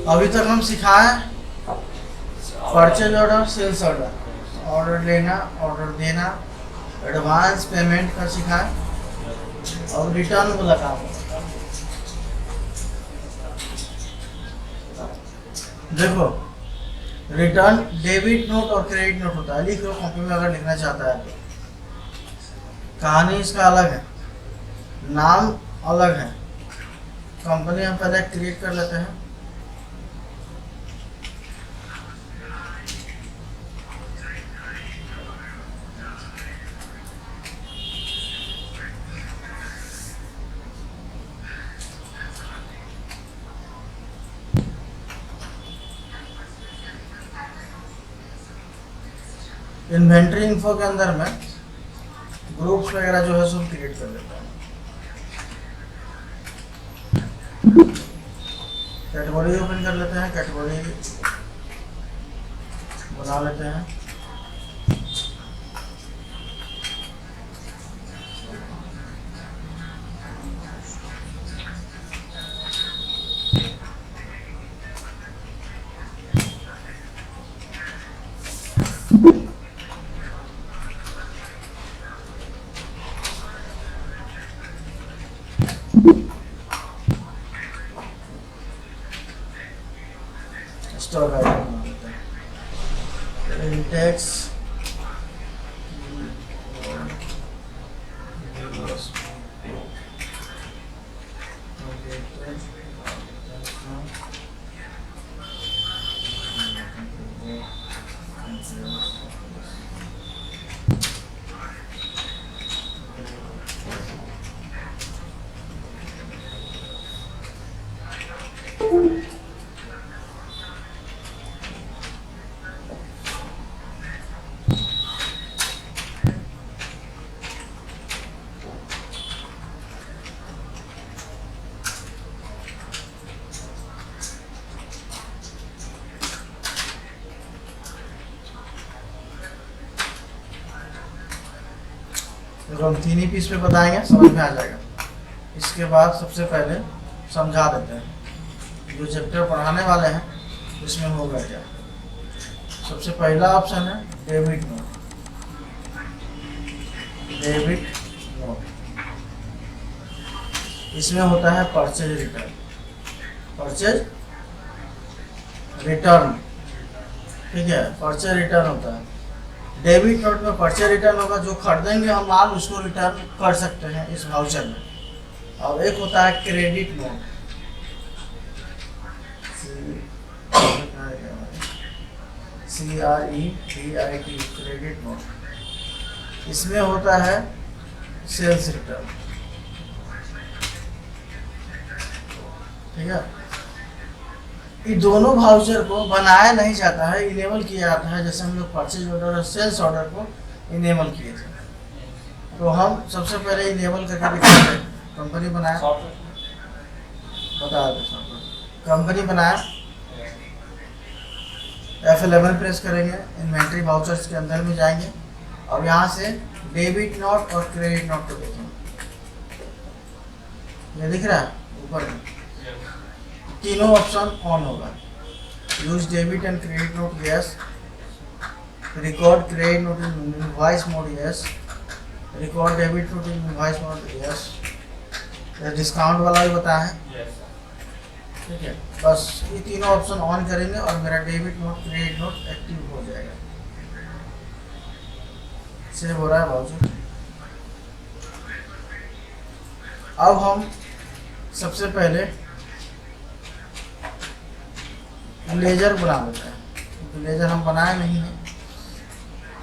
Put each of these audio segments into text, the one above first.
अभी तक हम सिखाए purchase order, sales order, order लेना, ऑर्डर देना, एडवांस पेमेंट का सिखाए और रिटर्न वाला काम होगा। देखो, रिटर्न डेबिट नोट और क्रेडिट नोट होता है। लिख लो कॉपी में अगर लिखना चाहता है तो। कहानी इसका अलग है, नाम अलग है। कंपनी हम पहले क्रिएट कर लेते हैं। इन्वेंट्री इन्फो के अंदर में ग्रुप्स वगैरह जो है सब क्रिएट कर लेता हूँ। कैटेगरी ओपन कर लेते हैं, कैटेगरी बना लेते हैं। स्टॉक आइटम बना लेते हैं। इंडेक्स हम 3 ही पीस पे बताएंगे, समझ में आ जाएगा। इसके बाद सबसे पहले समझा देते हैं जो चैप्टर पढ़ाने वाले हैं इसमें होगा क्या। सबसे पहला ऑप्शन है डेबिट नोट। डेबिट नोट इसमें होता है परचेज रिटर्न। परचेज रिटर्न, ठीक है, परचेज रिटर्न होता है। डेबिट नोट में परचेज रिटर्न होगा, जो खरीदेंगे हम माल उसको रिटर्न कर सकते हैं इस वाउचर में। और एक होता है credit note. CREDIT, credit note. इसमें होता है सेल्स रिटर्न, ठीक है। ये दोनों वाउचर को बनाया नहीं जाता है, इनेबल किया जाता है। जैसे हम लोग परचेज ऑर्डर और सेल्स ऑर्डर को इनेबल किए थे, तो हम सबसे पहले इनेबल करके दिखाते हैं। कंपनी बनाया, बता दो कंपनी बनाया, F11 प्रेस करेंगे, इन्वेंट्री वाउचर्स के अंदर में जाएंगे और यहाँ से डेबिट नोट और क्रेडिट नोट को देखेंगे। ये दिख रहा है ऊपर में, तीनों ऑप्शन ऑन होगा। Use debit and credit note, yes. Record credit note in invoice mode, yes. Record debit note in invoice mode, yes. Discount वाला भी बताया है, ठीक है। बस ये तीनों ऑप्शन ऑन करेंगे और मेरा debit note credit note active हो जाएगा। सेव हो रहा है वाउचर। अब हम सबसे पहले लेजर बना लेते हैं, क्योंकि लेजर हम बनाए नहीं है।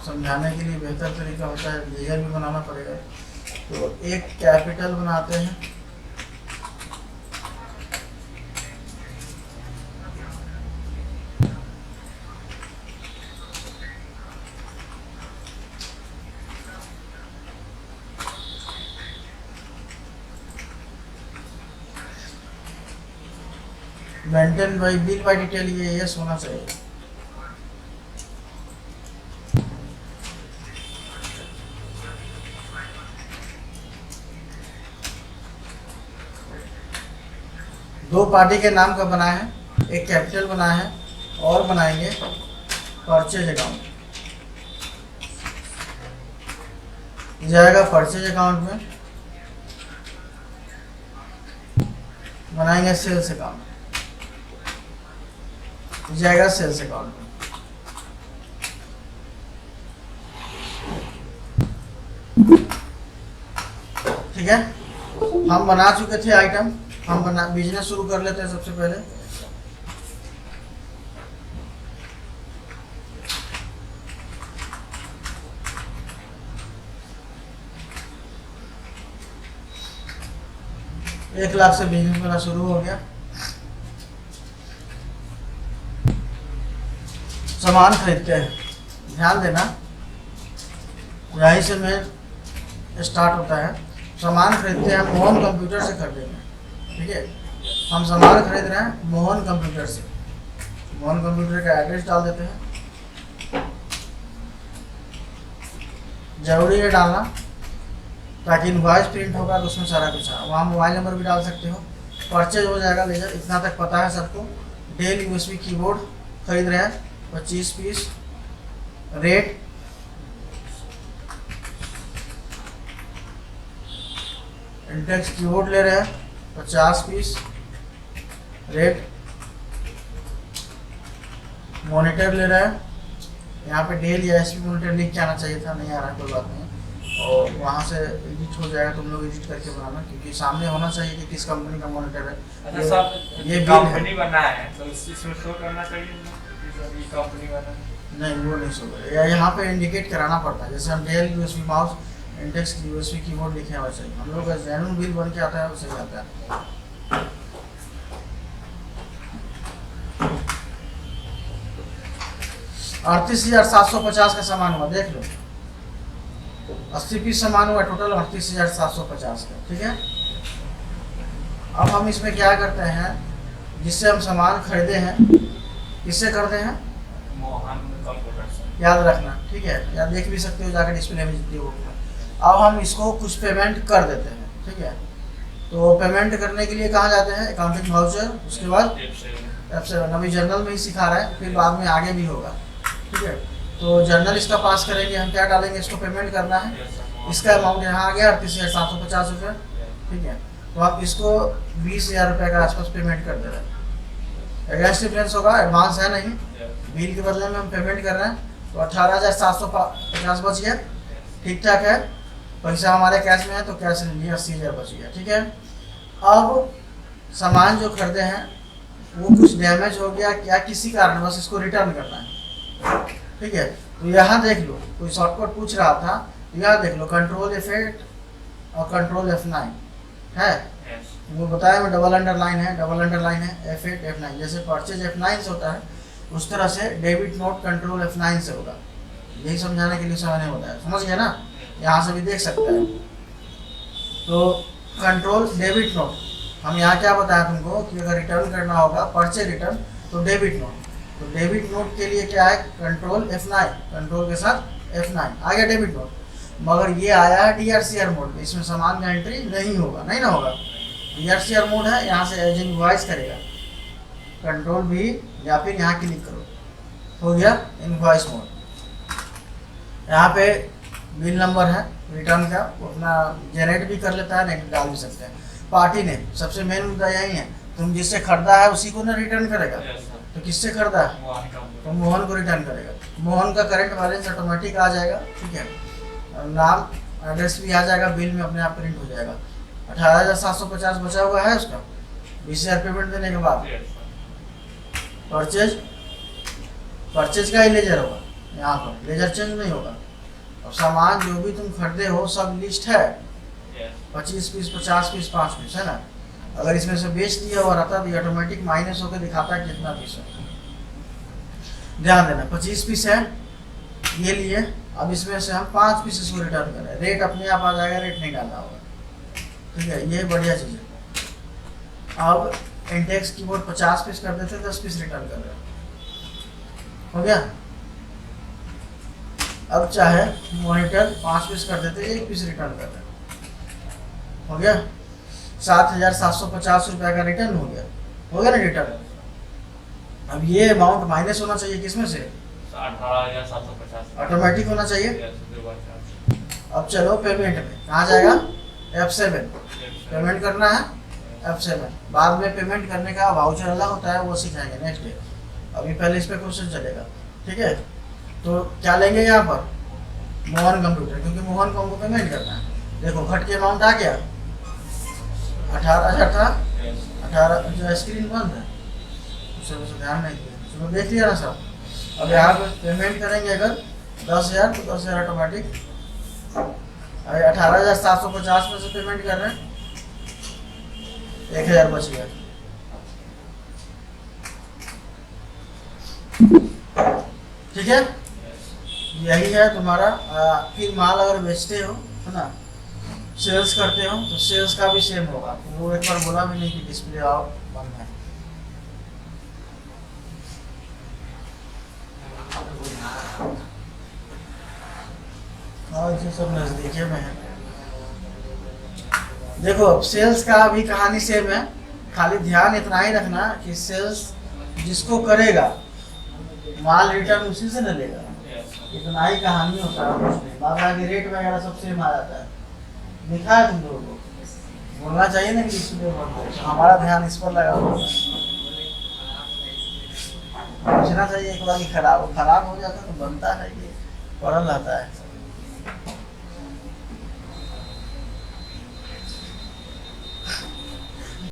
समझाने के लिए बेहतर तरीका होता है लेजर भी बनाना पड़ेगा। तो एक कैपिटल बनाते हैं, maintain by bill by detail, ये यस होना चाहिए। दो पार्टी के नाम का बनाए हैं, एक कैपिटल बनाया है और बनाएंगे परचेज अकाउंट, जाएगा परचेज अकाउंट में, बनाएंगे सेल्स अकाउंट, जाएगा सेल्स अकाउंट में। ठीक है, हम बना चुके थे आइटम, हम बिजनेस शुरू कर लेते हैं सबसे पहले। एक लाख से बिजनेस मेरा शुरू हो गया। सामान खरीदते हैं, ध्यान देना, यहीं से मैं स्टार्ट होता है। सामान खरीदते हैं मोहन कंप्यूटर से खरीदेंगे। ठीक है, हम सामान खरीद रहे हैं मोहन कंप्यूटर से। मोहन कंप्यूटर का एड्रेस डाल देते हैं, जरूरी है डालना ताकि इनवॉइस प्रिंट होगा तो उसमें सारा कुछ है। वहाँ मोबाइल नंबर भी डाल सकते हो। परचेज हो जाएगा लेजर, इतना तक पता है सबको। डेल यूएसबी कीबोर्ड खरीद रहे हैं 25 पीस, रेट इंटेक्स कीबोर्ड ले रहे हैं 50 पीस, रेट मॉनिटर ले रहे हैं। यहाँ पे डेल या एचपी मॉनिटर लिख के आना चाहिए था, नहीं आ रहा है, कोई बात नहीं। और वहाँ से एडिट हो जाएगा, तुम लोग एडिट करके बनाना, क्योंकि सामने होना चाहिए कि किस कंपनी का मॉनिटर है। अच्छा ये कंपनी बना है तो इसमें शो करना चाहिए कि कंपनी बना। नहीं, वो नहीं शो करेगा, यहाँ पे इंडिकेट कराना पड़ता है। जैसे हम Dell USB mouse, Intex USB keyboard लिखे हुआ चाहिए। हम लोग का जेन्युइन बिल बन के आता है, वैसे ही आता है। 38,750 का सामान हुआ, देख लो। 80 पीस सामान हुआ, टोटल 38,750 का। ठीक है, अब हम इसमें क्या करते हैं, जिससे हम सामान खरीदे हैं, किससे करते हैं, मोहन कंप्यूटर से, याद रखना। ठीक है, या देख भी सकते हो जाकर डिस्प्ले में जितनी हो। अब हम इसको कुछ पेमेंट कर देते हैं। ठीक है, तो पेमेंट करने के लिए कहाँ जाते हैं, अकाउंटिंग वाउचर, उसके बाद F7। अभी जर्नल में ही सिखा रहा है, फिर बाद में आगे भी होगा। ठीक है, तो जर्नल इसका पास करेंगे, हम क्या डालेंगे, इसको पेमेंट करना है। इसका अमाउंट यहाँ आ गया 38,750 रुपये। ठीक है, तो आप इसको 20,000 रुपये के आसपास पेमेंट कर दे रहे हैं। अगेंस्ट डिफरेंस होगा, एडवांस है नहीं, बिल के बदले में हम पेमेंट कर रहे हैं, तो 18,750 बच गया। ठीक ठाक है, पैसा हमारे कैश में है तो कैश ले लिया, 80,000 बच गया। ठीक है, अब सामान जो खरीदे हैं वो कुछ डैमेज हो गया क्या, किसी कारण बस इसको रिटर्न करना है। ठीक है, तो यहाँ देख लो, कोई शॉर्टकट पूछ रहा था, यहाँ देख लो, कंट्रोल F8 और कंट्रोल F9 है। वो बताया मैं, डबल अंडरलाइन है, F8 F9। जैसे परचेज F9 से होता है, उस तरह से डेबिट नोट कंट्रोल F9 से होगा। यही समझाने के लिए मैंने बताया, समझ गया ना। यहाँ से भी देख सकते हैं। तो कंट्रोल डेबिट नोट, हम यहाँ क्या बताया तुमको कि अगर रिटर्न करना होगा परचेज रिटर्न तो डेबिट नोट। तो डेबिट नोट के लिए क्या है, कंट्रोल F9, कंट्रोल के साथ F9 आ गया डेबिट नोट। मगर ये आया है DRCR मोड में, इसमें सामान का एंट्री नहीं होगा, नहीं ना होगा। DRCR मोड है, यहाँ से एज इनवॉइस करेगा, कंट्रोल भी या फिर यहाँ क्लिक करो, हो गया इनवॉइस मोड। यहाँ पे बिल नंबर है रिटर्न का, वो अपना जनरेट भी कर लेता है, नहीं डाल भी सकते हैं। पार्टी ने सबसे मेन मुद्दा यही है, तुम जिससे खरीदा है उसी को ना रिटर्न करेगा। तो किससे खरीदा है, तो मोहन को रिटर्न करेगा। मोहन का करंट बैलेंस ऑटोमेटिक आ जाएगा। ठीक है, नाम एड्रेस भी आ जाएगा, बिल में अपने आप प्रिंट हो जाएगा। 18,750 बचा हुआ है उसका, 20,000 पेमेंट देने के बाद परचेज का ही लेजर होगा, यहाँ पर लेजर चेंज नहीं होगा। अब सामान जो भी तुम खरीदे हो सब लिस्ट है, 25 पीस, 50 पीस, 5 पीस, है ना। अगर इसमें से बेच दिया हुआ रहता तो ऑटोमेटिक माइनस होकर दिखाता है कितना पीस है। ध्यान देना, 25 पीस है ये लिए, अब इसमें से हम 5 पीस इसको रिटर्न करें, रेट अपने आप आ जाएगा, रेट नहीं डालना होगा। ठीक है, ये बढ़िया चीज़ है। अब इंटेक्स कीबोर्ड 50 पीस कर देते, 10 पीस रिटर्न कर रहे हैं, हो गया। अब चाहे मॉनिटर 5 पीस कर देते, 1 पीस रिटर्न कर रहे हैं, हो गया। 7,750 रुपये का रिटर्न हो गया ना रिटर्न। अब ये अमाउंट माइनस होना चाहिए किसमें से, 18,750 ऑटोमेटिक होना चाहिए। अब चलो पेमेंट में, कहाँ जाएगा, F7 पेमेंट करना है, F7 बाद में पेमेंट करने का वाउचर अलग होता है, वो सिखाएंगे नेक्स्ट डे, अभी पहले इस पे क्वेश्चन चलेगा, ठीक है। तो क्या लेंगे यहाँ पर, मोहन कंप्यूटर, क्योंकि मोहन को हमको पेमेंट करना है। देखो घट के अमाउंट आ गया 18,000 था, 18 जो स्क्रीन बंद है उससे ध्यान नहीं दिया, चलो देख लिया ना सब। अब यहाँ पे पेमेंट करेंगे अगर 10,000 तो 10,000 ऑटोमेटिक, अभी 18,750 में से पेमेंट कर रहे हैं, 1,000 बच गया, ठीक है। यही है तुम्हारा। फिर माल अगर बेचते हो है ना, सेल्स करते हो तो सेल्स का भी सेम होगा। तो वो एक बार बोला भी नहीं कि डिस्प्ले ऑफ बंद है। और ये सब नजदीके में है। देखो अब सेल्स का भी कहानी सेम है, खाली ध्यान इतना ही रखना कि सेल्स जिसको करेगा माल रिटर्न उसी से न लेगा, इतना ही कहानी होता है, कुछ नहीं। बाकी रेट वगैरह सब सेम आ जाता है, दिखा है तुम लोगों को, बोलना चाहिए ना कि इसलिए हमारा ध्यान इस पर लगा हुआ है। पूछना चाहिए एक बार कि खराब हो जाता तो बनता है, ये पढ़ल रहता है।